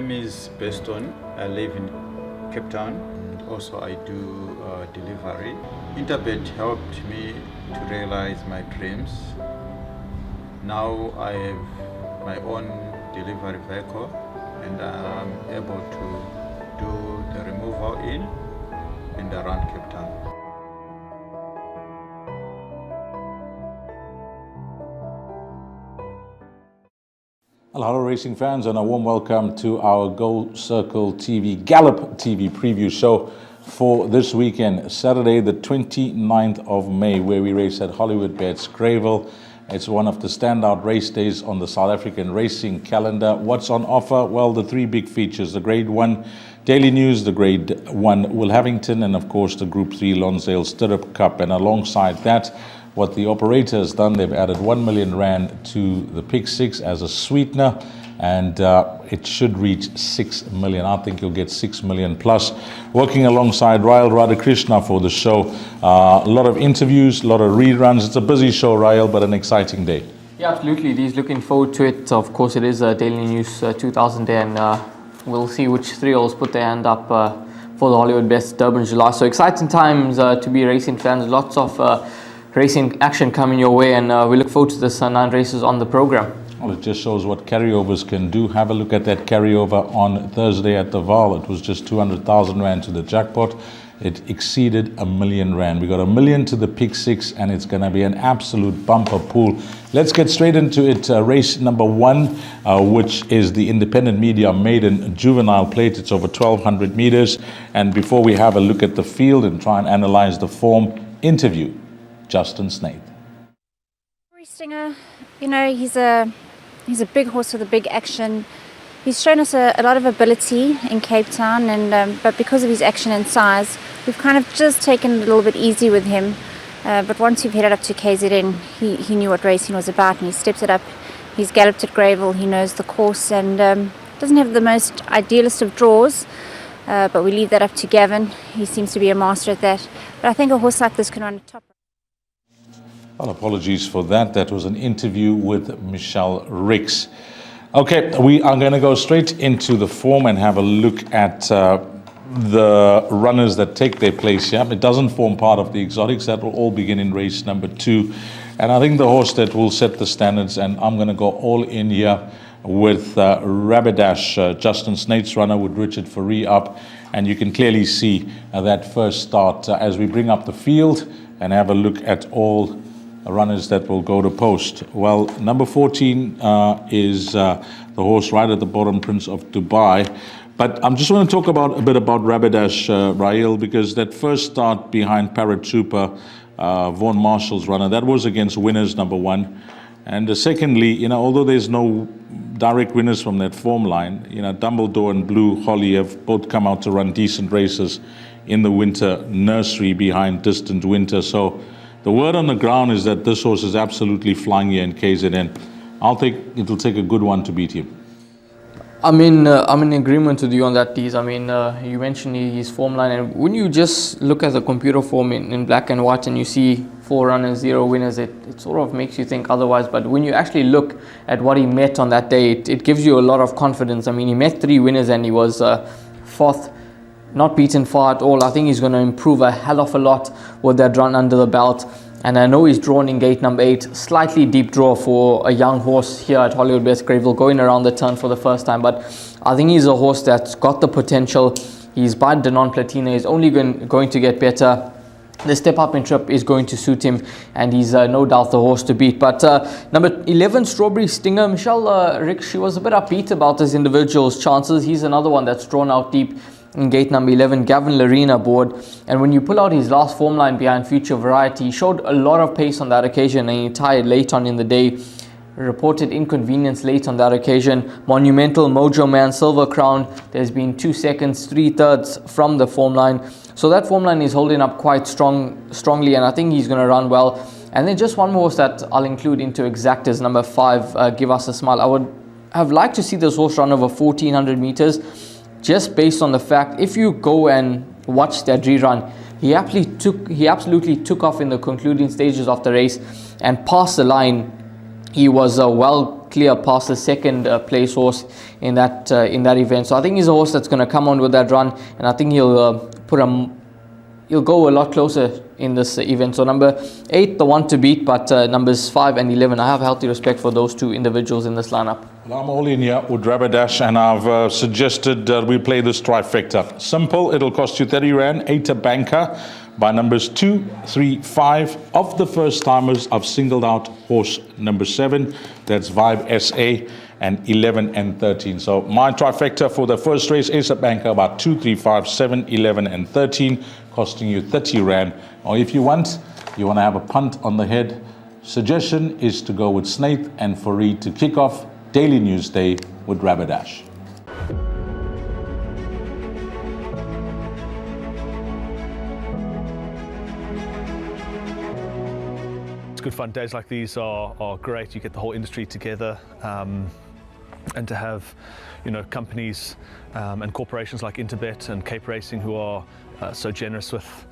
name is Beston. I live in Cape Town. Also, I do delivery. Interbet helped me to realize my dreams. Now I have my own delivery vehicle and I'm able to do the removal in and around Cape Town. Hello racing fans and a warm welcome to our Gold Circle TV Gallop TV preview show for this weekend, Saturday the 29th of May, where we race at Hollywoodbets Greyville. It's one of the standout race days on the South African racing calendar. What's on offer? Well, the three big features, the Grade 1 Daily News, the Grade 1 Willhavington, and of course the Group 3 Lonsdale Stirrup Cup. And alongside that, what the operator has done, they've added 1 million rand to the Pick 6 as a sweetener, and it should reach 6 million. I think you'll get 6 million plus. Working alongside Rael Radhakrishna for the show. A lot of interviews, a lot of reruns. It's a busy show, Rael, but an exciting day. Yeah, absolutely. He's looking forward to it. Of course, it is a Daily News 2000 day, and we'll see which three-year-olds put their hand up for the Hollywoodbets Durbanville. So exciting times to be racing fans. Lots of racing action coming your way, and we look forward to this 9 races on the program. Well, it just shows what carryovers can do. Have a look at that carryover on Thursday at the Val. It was just 200,000 rand to the jackpot. It exceeded 1 million rand. We got 1 million to the Pick 6, and it's going to be an absolute bumper pool. Let's get straight into it. Race number 1, which is the Independent Media Maiden Juvenile Plate. It's over 1,200 meters. And before we have a look at the field and try and analyze the form, interview Justin Snaith. Stinger, you know, he's a big horse with a big action. He's shown us a lot of ability in Cape Town, and but because of his action and size, we've kind of just taken it a little bit easy with him. But once we've headed up to KZN, he knew what racing was about, and he stepped it up. He's galloped at Greyville, he knows the course, and doesn't have the most idealist of draws, but we leave that up to Gavin. He seems to be a master at that. But I think a horse like this can run a top. Well, apologies for that. That was an interview with Michelle Ricks. Okay, we are going to go straight into the form and have a look at the runners that take their place here. It doesn't form part of the exotics. That will all begin in race number 2. And I think the horse that will set the standards, and I'm going to go all in here with Rabidash, Justin Snaith's runner with Richard Fourie up. And you can clearly see that first start as we bring up the field and have a look at all runners that will go to post. Well, number 14 is the horse right at the bottom, Prince of Dubai. But I'm just going to talk a bit about Rabidash, Rael, because that first start behind Paratrooper, Vaughan Marshall's runner, that was against winners, number 1. And secondly, you know, although there's no direct winners from that form line, you know, Dumbledore and Blue Holly have both come out to run decent races in the winter nursery behind Distant Winter. So the word on the ground is that this horse is absolutely flying here in KZN. It'll take a good one to beat him. I'm in agreement with you on that, Deez. I mean, you mentioned his form line, and when you just look at the computer form in black and white and you see 4 runners, 0 winners, it sort of makes you think otherwise. But when you actually look at what he met on that day, it gives you a lot of confidence. I mean, he met 3 winners and he was 4th. Not beaten far at all. I think he's going to improve a hell of a lot with that run under the belt. And I know he's drawn in gate number 8. Slightly deep draw for a young horse here at Hollywoodbets Greyville, going around the turn for the first time. But I think he's a horse that's got the potential. He's by Denon Platina. He's only going to get better. The step up in trip is going to suit him, and he's no doubt the horse to beat. But number 11, Strawberry Stinger, Michelle Ricks, she was a bit upbeat about this individual's chances. He's another one that's drawn out deep in gate number 11, Gavin Larena board. And when you pull out his last form line behind Future Variety, he showed a lot of pace on that occasion, and he tired late on in the day. Reported inconvenience late on that occasion. Monumental, Mojo Man, Silver Crown, there's been 2 seconds, 3/3 from the form line. So that form line is holding up quite strongly, and I think he's going to run well. And then just one more horse that I'll include into exactas, number 5, Give Us a Smile. I would have liked to see this horse run over 1,400 meters, just based on the fact, if you go and watch that rerun, he absolutely took off in the concluding stages of the race and passed the line. He was well clear past the second place horse in that event. So I think he's a horse that's going to come on with that run, and I think he'll go a lot closer in this event. So number 8, the one to beat, but numbers 5 and 11, I have healthy respect for those two individuals in this lineup. Well, I'm all in here with Rabbadash, and I've suggested we play this trifecta. Simple, it'll cost you 30 Rand, 8 a banker. By numbers 2, 3, 5 of the first timers, I've singled out horse number 7, that's Vibe SA, and 11 and 13. So my trifecta for the first race is a banker about 2, 3, 5, 7, 11 and 13, costing you 30 Rand. Or if you want to have a punt on the head, suggestion is to go with Snaith and Fareed to kick off Daily News Day with Rabbadash. It's good fun. Days like these are great. You get the whole industry together, and to have, companies and corporations like Interbet and Cape Racing who are so generous with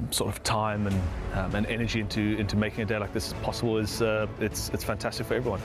sort of time and energy into making a day like this possible is it's fantastic for everyone.